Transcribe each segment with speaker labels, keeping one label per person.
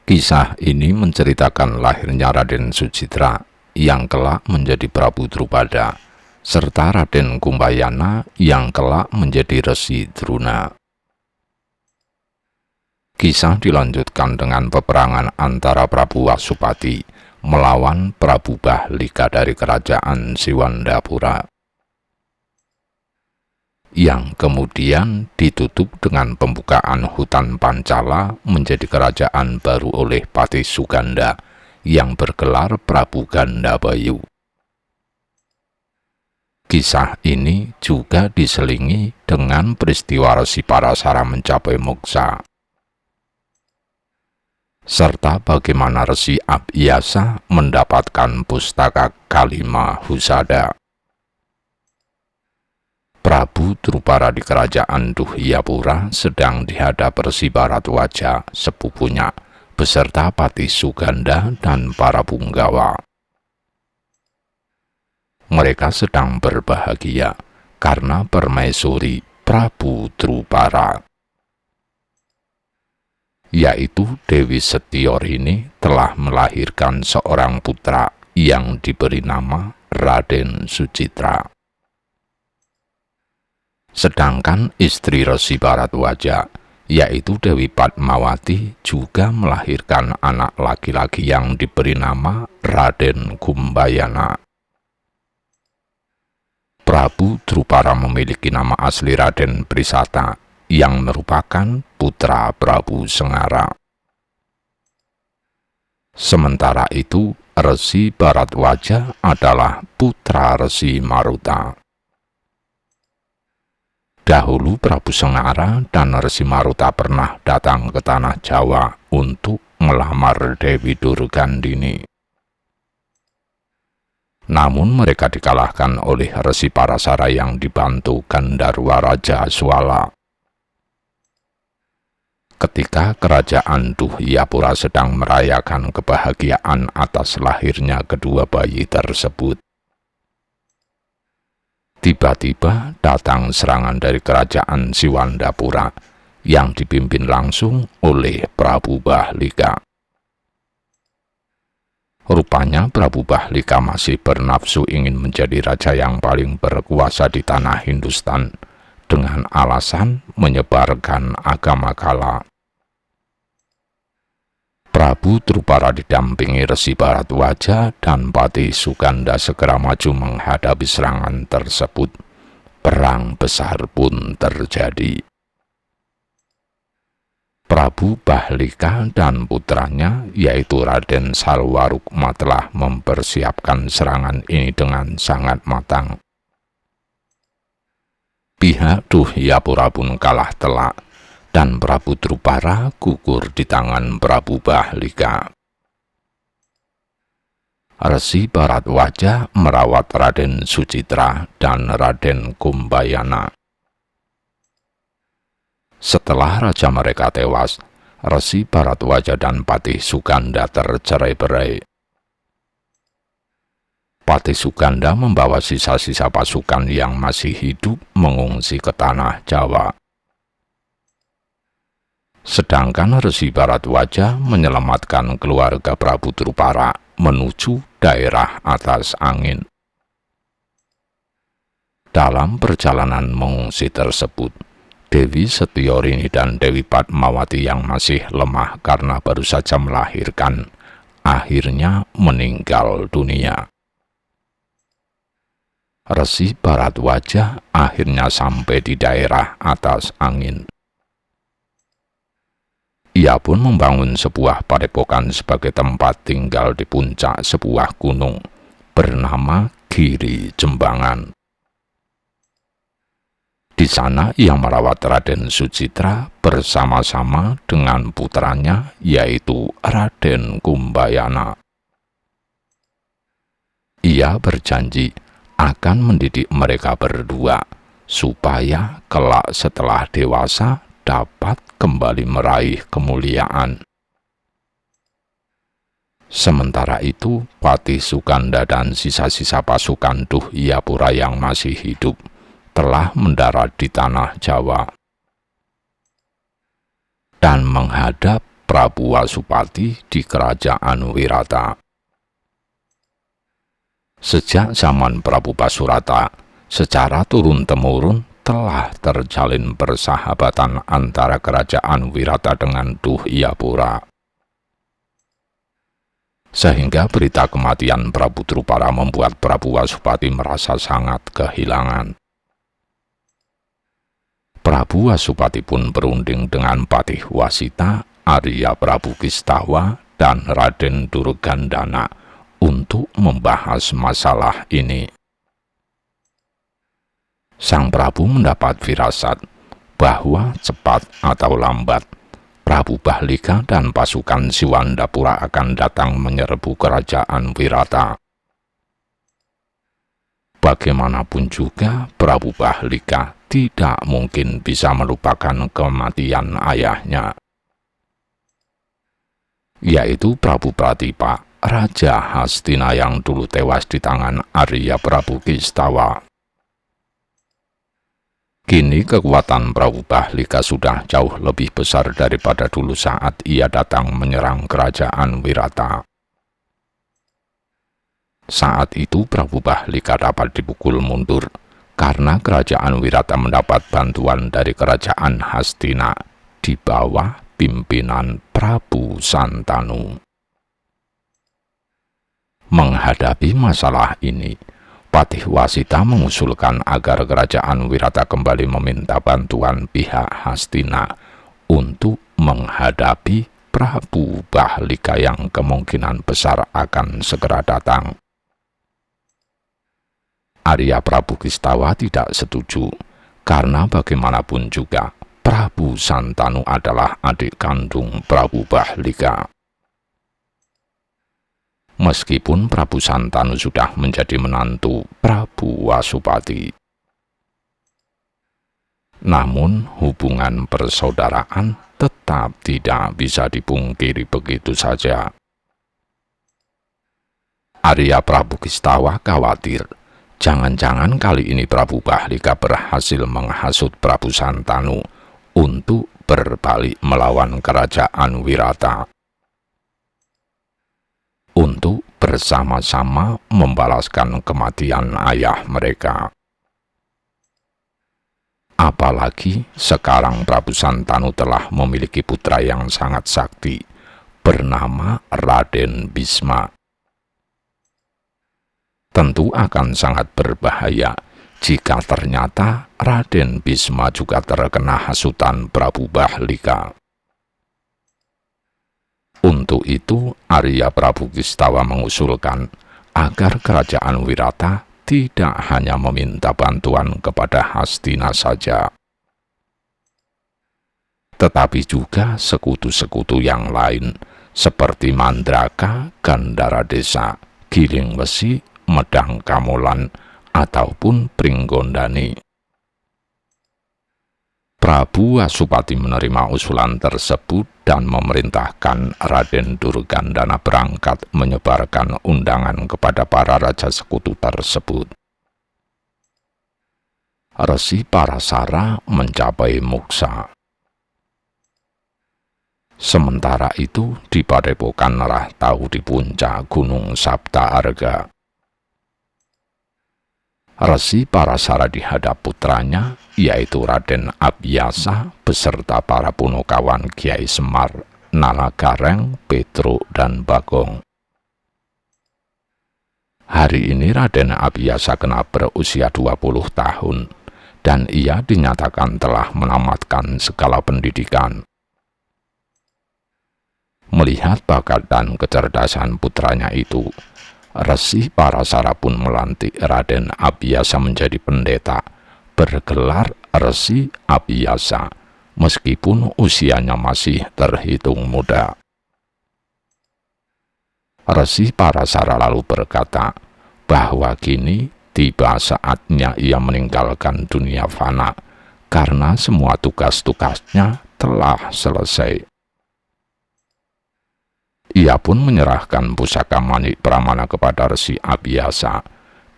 Speaker 1: Kisah ini menceritakan lahirnya Raden Sucitra yang kelak menjadi Prabu Drupada, serta Raden Kumbayana yang kelak menjadi Resi Druna. Kisah dilanjutkan dengan peperangan antara Prabu Wasupati melawan Prabu Bahlika dari kerajaan Siwandapura, yang kemudian ditutup dengan pembukaan hutan Pancala menjadi kerajaan baru oleh Patih Suganda yang bergelar Prabu Gandabayu. Kisah ini juga diselingi dengan peristiwa Resi Parasara mencapai moksa, serta bagaimana Resi Abhyasa mendapatkan pustaka Kalima Husada. Prabu Drupara di kerajaan Duhyapura sedang dihadap Resi Bharadwaja sepupunya beserta Patih Suganda dan para punggawa. Mereka sedang berbahagia karena permaisuri Prabu Drupara, yaitu Dewi Setiorini, telah melahirkan seorang putra yang diberi nama Raden Sucitra. Sedangkan istri Resi Bharadwaja, yaitu Dewi Padmawati, juga melahirkan anak laki-laki yang diberi nama Raden Kumbayana. Prabu Drupara memiliki nama asli Raden Brisata, yang merupakan putra Prabu Sengara. Sementara itu, Resi Bharadwaja adalah putra Resi Maruta. Dahulu Prabu Sengara dan Resi Maruta pernah datang ke tanah Jawa untuk melamar Dewi Durgandini. Namun mereka dikalahkan oleh Resi Parasara yang dibantu Gandharwa Raja Swala. Ketika kerajaan Duhyapura sedang merayakan kebahagiaan atas lahirnya kedua bayi tersebut, tiba-tiba datang serangan dari kerajaan Siwandapura yang dipimpin langsung oleh Prabu Bahlika. Rupanya Prabu Bahlika masih bernafsu ingin menjadi raja yang paling berkuasa di tanah Hindustan dengan alasan menyebarkan agama Kala. Prabu Drupara didampingi Resi Bharadwaja dan Patih Suganda segera maju menghadapi serangan tersebut. Perang besar pun terjadi. Prabu Bahlika dan putranya, yaitu Raden Salwarukma, telah mempersiapkan serangan ini dengan sangat matang. Pihak Duhyapura pun kalah telak, dan Prabu Drupara gugur di tangan Prabu Bahlika. Resi Bharadwaja merawat Raden Sucitra dan Raden Kumbayana. Setelah raja mereka tewas, Resi Bharadwaja dan Patih Suganda tercerai-berai. Patih Suganda membawa sisa-sisa pasukan yang masih hidup mengungsi ke tanah Jawa. Sedangkan Resi Bharadwaja menyelamatkan keluarga Prabu Drupara menuju daerah atas angin. Dalam perjalanan mengungsi tersebut, Dewi Setiorini dan Dewi Padmawati yang masih lemah karena baru saja melahirkan, akhirnya meninggal dunia. Resi Bharadwaja akhirnya sampai di daerah atas angin. Ia pun membangun sebuah padepokan sebagai tempat tinggal di puncak sebuah gunung bernama Giri Jembangan. Di sana ia merawat Raden Sucitra bersama-sama dengan putranya, yaitu Raden Kumbayana. Ia berjanji akan mendidik mereka berdua supaya kelak setelah dewasa dapat kembali meraih kemuliaan. Sementara itu, Patih Suganda dan sisa-sisa pasukan Duhyapura yang masih hidup telah mendarat di tanah Jawa dan menghadap Prabu Wasupati di Kerajaan Wirata. Sejak zaman Prabu Pasurata, secara turun-temurun telah terjalin persahabatan antara Kerajaan Wirata dengan Duhyapura. Sehingga berita kematian Prabu Drupara membuat Prabu Wasupati merasa sangat kehilangan. Prabu Wasupati pun berunding dengan Patih Wasita, Arya Prabu Kistawa, dan Raden Durgandana untuk membahas masalah ini. Sang Prabu mendapat firasat bahwa cepat atau lambat Prabu Bahlika dan pasukan Siwandapura akan datang menyerbu Kerajaan Wirata. Bagaimanapun juga Prabu Bahlika tidak mungkin bisa melupakan kematian ayahnya, yaitu Prabu Pratipa, Raja Hastina yang dulu tewas di tangan Arya Prabu Kistawa. Kini kekuatan Prabu Bahlika sudah jauh lebih besar daripada dulu saat ia datang menyerang Kerajaan Wirata. Saat itu Prabu Bahlika dapat dipukul mundur karena Kerajaan Wirata mendapat bantuan dari Kerajaan Hastina di bawah pimpinan Prabu Santanu. Menghadapi masalah ini, Patih Wasita mengusulkan agar Kerajaan Wirata kembali meminta bantuan pihak Hastina untuk menghadapi Prabu Bahlika yang kemungkinan besar akan segera datang. Arya Prabu Kistawa tidak setuju, karena bagaimanapun juga Prabu Santanu adalah adik kandung Prabu Bahlika. Meskipun Prabu Santanu sudah menjadi menantu Prabu Wasupati, namun hubungan persaudaraan tetap tidak bisa dipungkiri begitu saja. Arya Prabu Kistawa khawatir jangan-jangan kali ini Prabu Bahlika berhasil menghasut Prabu Santanu untuk berbalik melawan Kerajaan Wirata, untuk bersama-sama membalaskan kematian ayah mereka. Apalagi sekarang Prabu Santanu telah memiliki putra yang sangat sakti, bernama Raden Bisma. Tentu akan sangat berbahaya jika ternyata Raden Bisma juga terkena hasutan Prabu Bahlika. Untuk itu, Arya Prabu Kistawa mengusulkan agar Kerajaan Wirata tidak hanya meminta bantuan kepada Hastina saja, tetapi juga sekutu-sekutu yang lain seperti Mandraka, Gandara Desa, Giling Wesi, Medang Kamolan, ataupun Pringgondani. Prabu Wasupati menerima usulan tersebut dan memerintahkan Raden Durgandana berangkat menyebarkan undangan kepada para raja sekutu tersebut. Resi Parasara mencapai Muksa. Sementara itu di Padepokan Rahtau di puncak Gunung Sapta Arga, Resi Parasara dihadap putranya, yaitu Raden Abhyasa beserta para punokawan Kiai Semar, Nalagareng, Petruk, dan Bagong. Hari ini Raden Abhyasa genap berusia 20 tahun, dan ia dinyatakan telah menamatkan segala pendidikan. Melihat bakat dan kecerdasan putranya itu, Resi Parasara pun melantik Raden Abhyasa menjadi pendeta, bergelar Resi Abhyasa, meskipun usianya masih terhitung muda. Resi Parasara lalu berkata bahwa kini tiba saatnya ia meninggalkan dunia fana, karena semua tugas-tugasnya telah selesai. Ia pun menyerahkan pusaka Manik Pramana kepada Resi Abhyasa,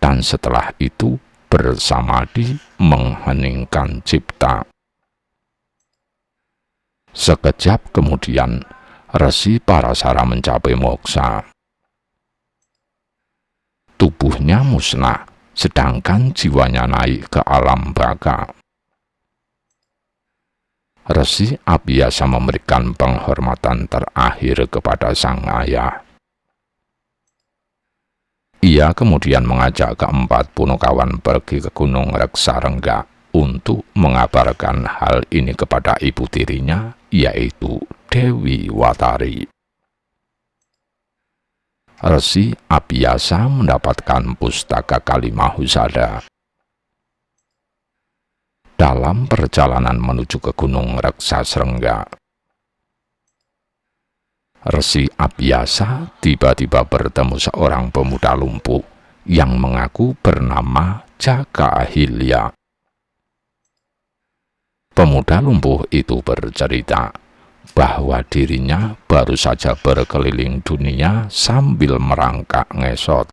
Speaker 1: dan setelah itu bersamadi mengheningkan cipta. Sekejap kemudian, Resi Parasara mencapai moksa. Tubuhnya musnah, sedangkan jiwanya naik ke alam baka. Resi Abhyasa memberikan penghormatan terakhir kepada sang ayah. Ia kemudian mengajak keempat Punukawan pergi ke Gunung Reksarengga untuk mengabarkan hal ini kepada ibu tirinya, yaitu Dewi Watari. Resi Abhyasa mendapatkan pustaka Kalimahusada. Dalam perjalanan menuju ke Gunung Reksasrengga, Resi Abhyasa tiba-tiba bertemu seorang pemuda lumpuh yang mengaku bernama Jakahilya. Pemuda lumpuh itu bercerita bahwa dirinya baru saja berkeliling dunia sambil merangkak ngesot.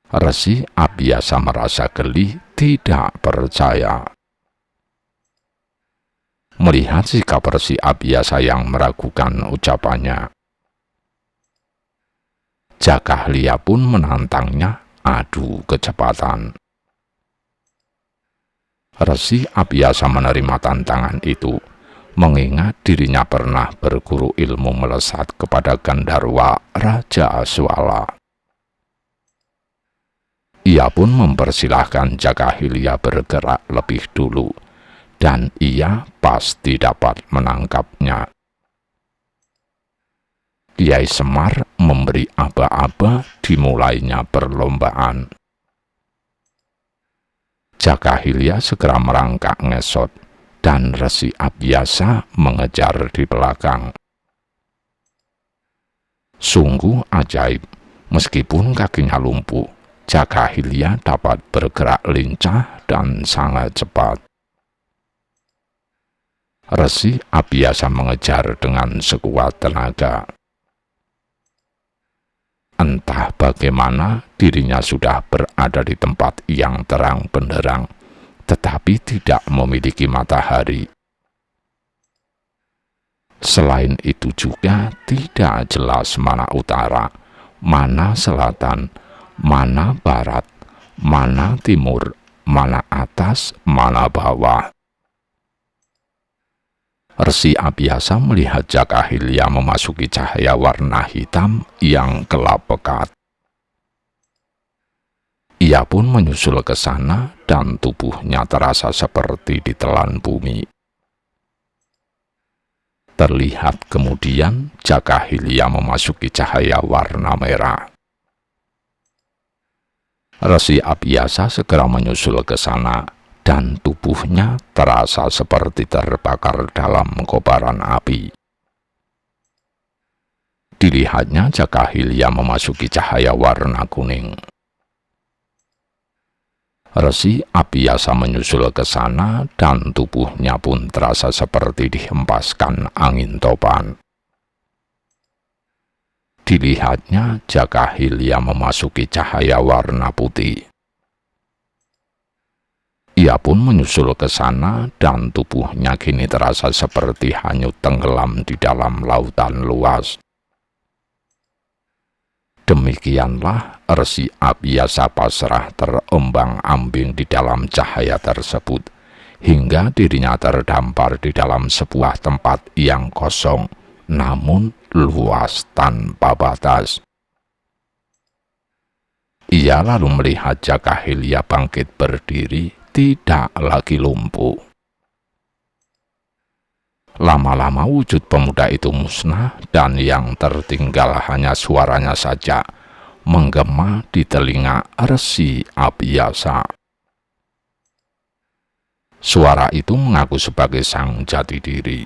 Speaker 1: Resi Abhyasa merasa geli, tidak percaya. Melihat sikap Resi Abhyasa yang meragukan ucapannya, Jakahilya pun menantangnya adu kecepatan. Resi Abhyasa menerima tantangan itu, mengingat dirinya pernah berguru ilmu melesat kepada Gandharwa Raja Aswala. Ia pun mempersilahkan Jakahilya bergerak lebih dulu, dan ia pasti dapat menangkapnya. Kiai Semar memberi aba-aba, dimulainya perlombaan. Jakahilya segera merangkak ngesot, dan Resi Abhyasa mengejar di belakang. Sungguh ajaib, meskipun kakinya lumpuh, Jakahilya dapat bergerak lincah dan sangat cepat. Resi Abhyasa mengejar dengan sekuat tenaga. Entah bagaimana dirinya sudah berada di tempat yang terang benderang, tetapi tidak memiliki matahari. Selain itu juga tidak jelas mana utara, mana selatan, mana barat, mana timur, mana atas, mana bawah. Resi Abhyasa melihat Jakahilya memasuki cahaya warna hitam yang gelap pekat. Ia pun menyusul ke sana dan tubuhnya terasa seperti ditelan bumi. Terlihat kemudian Jakahilya memasuki cahaya warna merah. Resi Abhyasa segera menyusul ke sana, dan tubuhnya terasa seperti terbakar dalam kobaran api. Dilihatnya Jakahilya memasuki cahaya warna kuning. Resi Abhyasa menyusul ke sana, dan tubuhnya pun terasa seperti dihempaskan angin topan. Dilihatnya Jakahilya memasuki cahaya warna putih. Ia pun menyusul ke sana, dan tubuhnya kini terasa seperti hanyut tenggelam di dalam lautan luas. Demikianlah Resi Abhyasa pasrah terombang-ambing di dalam cahaya tersebut, hingga dirinya terdampar di dalam sebuah tempat yang kosong, namun luas tanpa batas. Ia lalu melihat Jakahilya bangkit berdiri, tidak lagi lumpuh. Lama-lama wujud pemuda itu musnah, dan yang tertinggal hanya suaranya saja menggema di telinga Resi Abhyasa. Suara itu mengaku sebagai sang jati diri,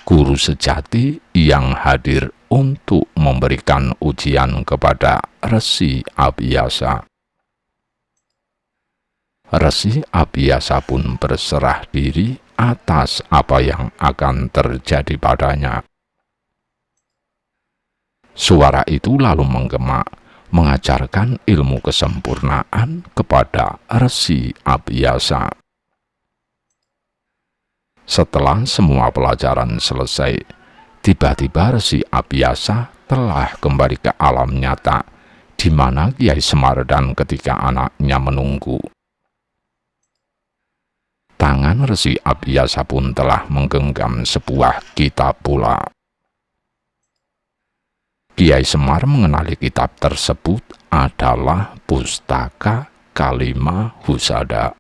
Speaker 1: guru sejati yang hadir untuk memberikan ujian kepada Resi Abhyasa. Resi Abhyasa pun berserah diri atas apa yang akan terjadi padanya. Suara itu lalu menggema, mengajarkan ilmu kesempurnaan kepada Resi Abhyasa. Setelah semua pelajaran selesai, Tiba-tiba Resi Abiyasa telah kembali ke alam nyata, di mana Kiai Semar dan ketiga anaknya menunggu. Tangan Resi Abiyasa pun telah menggenggam sebuah kitab pula. Kiai Semar mengenali kitab tersebut adalah Pustaka Kalima Husada,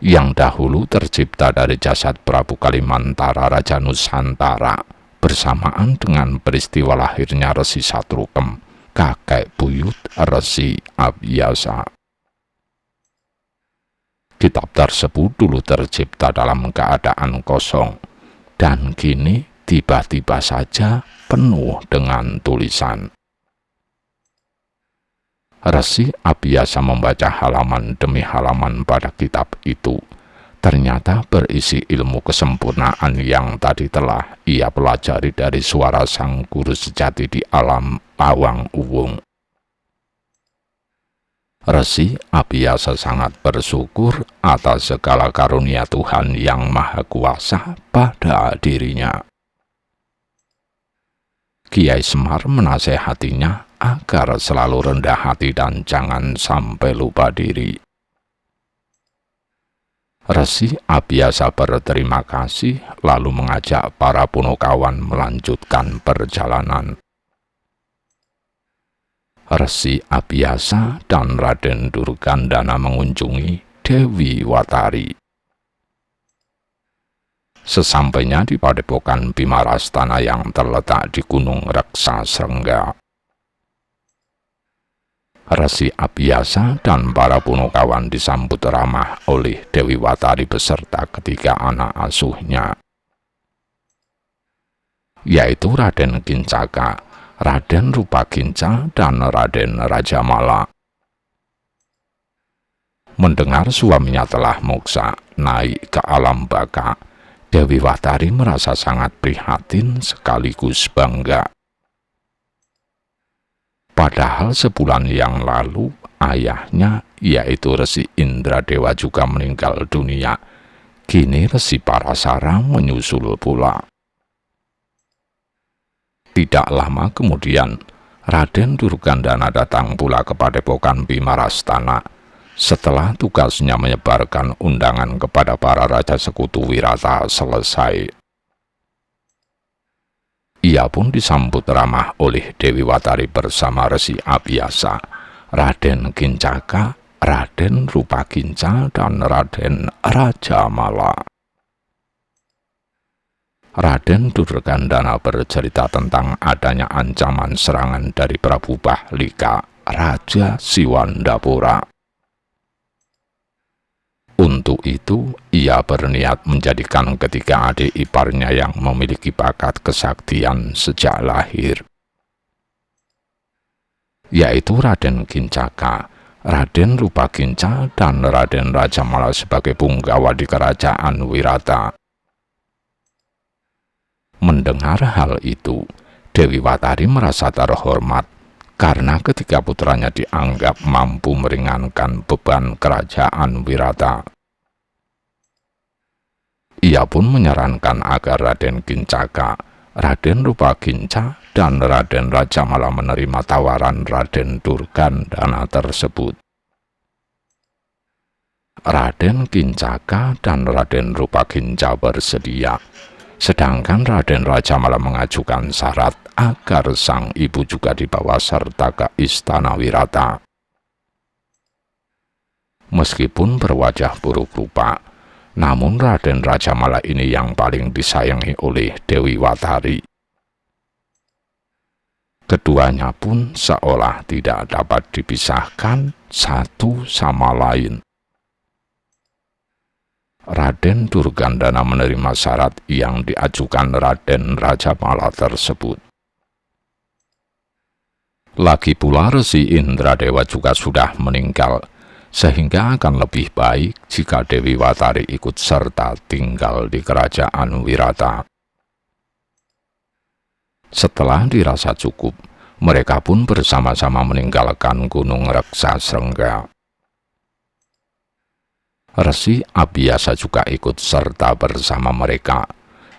Speaker 1: yang dahulu tercipta dari jasad Prabu Kalimantara Raja Nusantara bersamaan dengan peristiwa lahirnya Resi Satrukem, kakek buyut Resi Abiyasa. Kitab tersebut dulu tercipta dalam keadaan kosong, dan kini tiba-tiba saja penuh dengan tulisan. Resi Abiyasa membaca halaman demi halaman pada kitab itu. Ternyata berisi ilmu kesempurnaan yang tadi telah ia pelajari dari suara sang guru sejati di alam Awang Uwung. Resi Abiyasa sangat bersyukur atas segala karunia Tuhan yang Maha Kuasa pada dirinya. Kiai Semar menasehatinya agar selalu rendah hati dan jangan sampai lupa diri. Resi Abiyasa berterima kasih lalu mengajak para punokawan melanjutkan perjalanan. Resi Abiyasa dan Raden Durgandana mengunjungi Dewi Watari. Sesampainya di padepokan Bimarastana yang terletak di Gunung Raksasrengga, Resi Abiyasa dan para punokawan disambut ramah oleh Dewi Watari beserta ketiga anak asuhnya, yaitu Raden Kincaka, Raden Rupakinca, dan Raden Rajamala. Mendengar suaminya telah moksa naik ke alam baka, Dewi Watari merasa sangat prihatin sekaligus bangga. Padahal sebulan yang lalu ayahnya, yaitu Resi Indradewa, juga meninggal dunia. Kini Resi Parasara menyusul pula. Tidak lama kemudian, Raden Durgandana datang pula ke padepokan Bimarastana setelah tugasnya menyebarkan undangan kepada para raja sekutu Wirata selesai. Ia pun disambut ramah oleh Dewi Watari bersama Resi Abiyasa, Raden Kincaka, Raden Rupakinca, dan Raden Rajamala. Raden Durgandana bercerita tentang adanya ancaman serangan dari Prabu Bahlika, Raja Siwandapura. Untuk itu, ia berniat menjadikan ketiga adik iparnya yang memiliki bakat kesaktian sejak lahir, yaitu Raden Kincaka, Raden Rupakinca, dan Raden Rajamala sebagai punggawa di kerajaan Wirata. Mendengar hal itu, Dewi Watari merasa terhormat karena ketiga putranya dianggap mampu meringankan beban kerajaan Wirata. Ia pun menyarankan agar Raden Kincaka, Raden Rupakinca, dan Raden Rajamala menerima tawaran Raden Durgandana tersebut. Raden Kincaka dan Raden Rupakinca bersedia, sedangkan Raden Rajamala mengajukan syarat agar sang ibu juga dibawa serta ke istana Wirata. Meskipun berwajah buruk rupa, namun Raden Rajamala ini yang paling disayangi oleh Dewi Watari. Keduanya pun seolah tidak dapat dipisahkan satu sama lain. Raden Durgandana menerima syarat yang diajukan Raden Rajamala tersebut. Lagi pula Resi Indradewa juga sudah meninggal, sehingga akan lebih baik jika Dewi Watari ikut serta tinggal di kerajaan Wirata. Setelah dirasa cukup, mereka pun bersama-sama meninggalkan Gunung Raksasrengga. Resi Abiyasa juga ikut serta bersama mereka,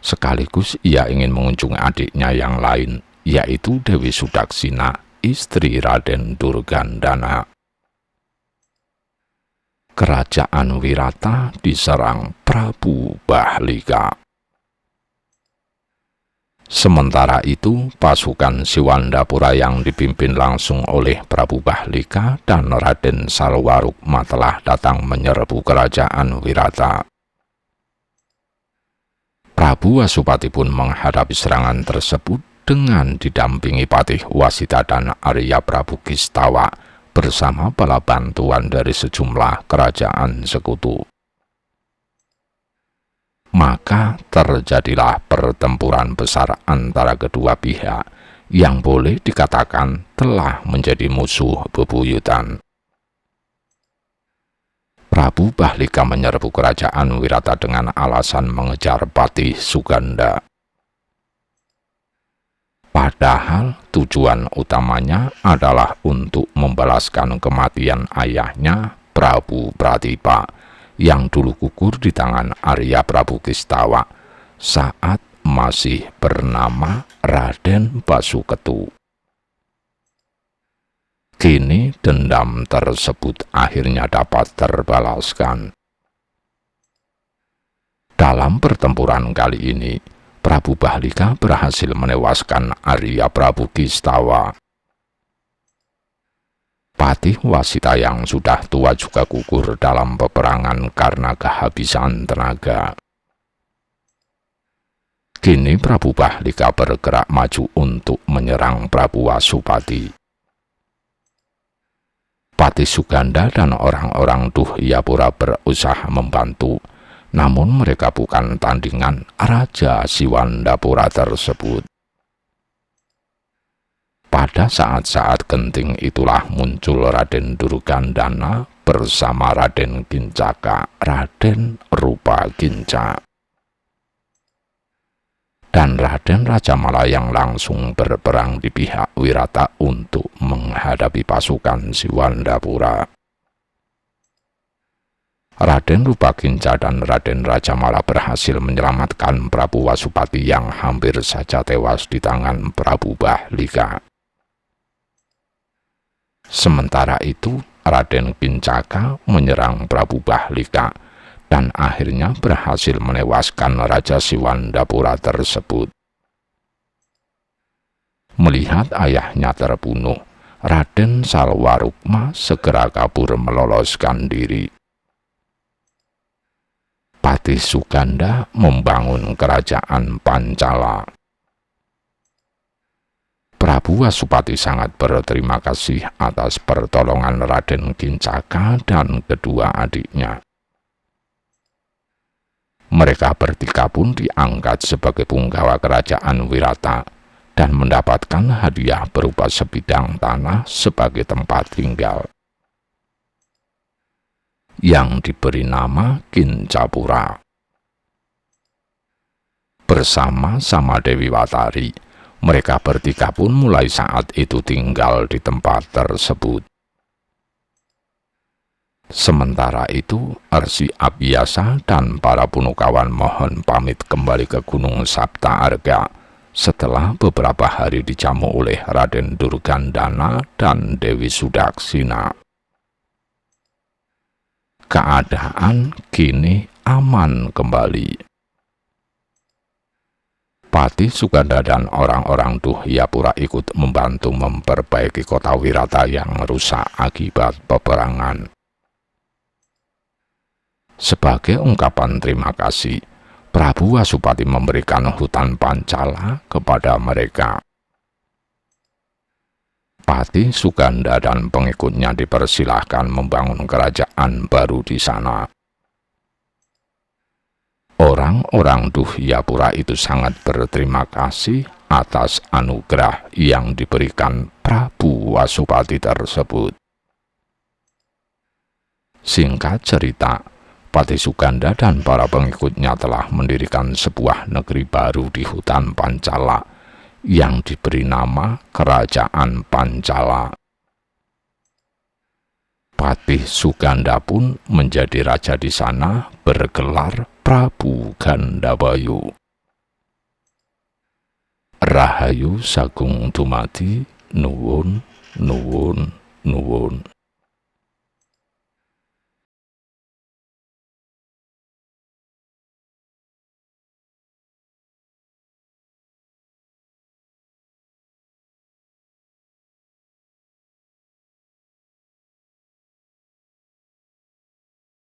Speaker 1: Sekaligus ia ingin mengunjungi adiknya yang lain, yaitu Dewi Sudaksina, istri Raden Durgandana. Kerajaan Wirata diserang Prabu Bahlika. Sementara itu, pasukan Siwandapura yang dipimpin langsung oleh Prabu Bahlika dan Raden Salwarukma telah datang menyerbu kerajaan Wirata. Prabu Wasupati pun menghadapi serangan tersebut dengan didampingi Patih Wasita dan Arya Prabu Kistawa bersama bala bantuan dari sejumlah kerajaan sekutu. Maka terjadilah pertempuran besar antara kedua pihak yang boleh dikatakan telah menjadi musuh bebuyutan. Prabu Bahlika menyerbu kerajaan Wirata dengan alasan mengejar Patih Suganda. Padahal tujuan utamanya adalah untuk membalaskan kematian ayahnya, Prabu Pratipa, yang dulu gugur di tangan Arya Prabu Kistawa saat masih bernama Raden Basuketu. Kini dendam tersebut akhirnya dapat terbalaskan. Dalam pertempuran kali ini, Prabu Bahlika berhasil menewaskan Arya Prabu Kistawa. Patih Wasita yang sudah tua juga gugur dalam peperangan karena kehabisan tenaga. Kini Prabu Bahlika bergerak maju untuk menyerang Prabu Wasupati. Patih Suganda dan orang-orang Duhyapura berusaha membantu, namun mereka bukan tandingan Raja Siwandapura tersebut. Pada saat-saat genting itulah muncul Raden Durgandana bersama Raden Kincaka, Raden Rupakinca, dan Raden Rajamala yang langsung berperang di pihak Wirata untuk menghadapi pasukan Siwandapura. Raden Rupakinca dan Raden Rajamala berhasil menyelamatkan Prabu Wasupati yang hampir saja tewas di tangan Prabu Bahlika. Sementara itu, Raden Kincaka menyerang Prabu Bahlika dan akhirnya berhasil menewaskan Raja Siwandapura tersebut. Melihat ayahnya terbunuh, Raden Salwarukma segera kabur meloloskan diri. Patih Suganda membangun kerajaan Pancala. Prabu Wasupati sangat berterima kasih atas pertolongan Raden Kincaka dan kedua adiknya. Mereka bertiga pun diangkat sebagai punggawa kerajaan Wirata dan mendapatkan hadiah berupa sebidang tanah sebagai tempat tinggal, yang diberi nama Kincapura. Bersama-sama Dewi Watari, mereka bertiga pun mulai saat itu tinggal di tempat tersebut. Sementara itu, Arsi Abiyasa dan para punukawan mohon pamit kembali ke Gunung Sapta Arga setelah beberapa hari dijamu oleh Raden Durgandana dan Dewi Sudaksina. Keadaan kini aman kembali. Patih Suganda dan orang-orang Duhyapura ikut membantu memperbaiki kota Wirata yang rusak akibat peperangan. Sebagai ungkapan terima kasih, Prabu Wasupati memberikan hutan Pancala kepada mereka. Patih Suganda dan pengikutnya dipersilahkan membangun kerajaan baru di sana. Orang-orang Duhyapura itu sangat berterima kasih atas anugerah yang diberikan Prabu Wasupati tersebut. Singkat cerita, Patih Suganda dan para pengikutnya telah mendirikan sebuah negeri baru di hutan Pancala yang diberi nama Kerajaan Pancala. Patih Suganda pun menjadi raja di sana bergelar Prabu Gandabayu. Rahayu sagung dumadi. Nuwun.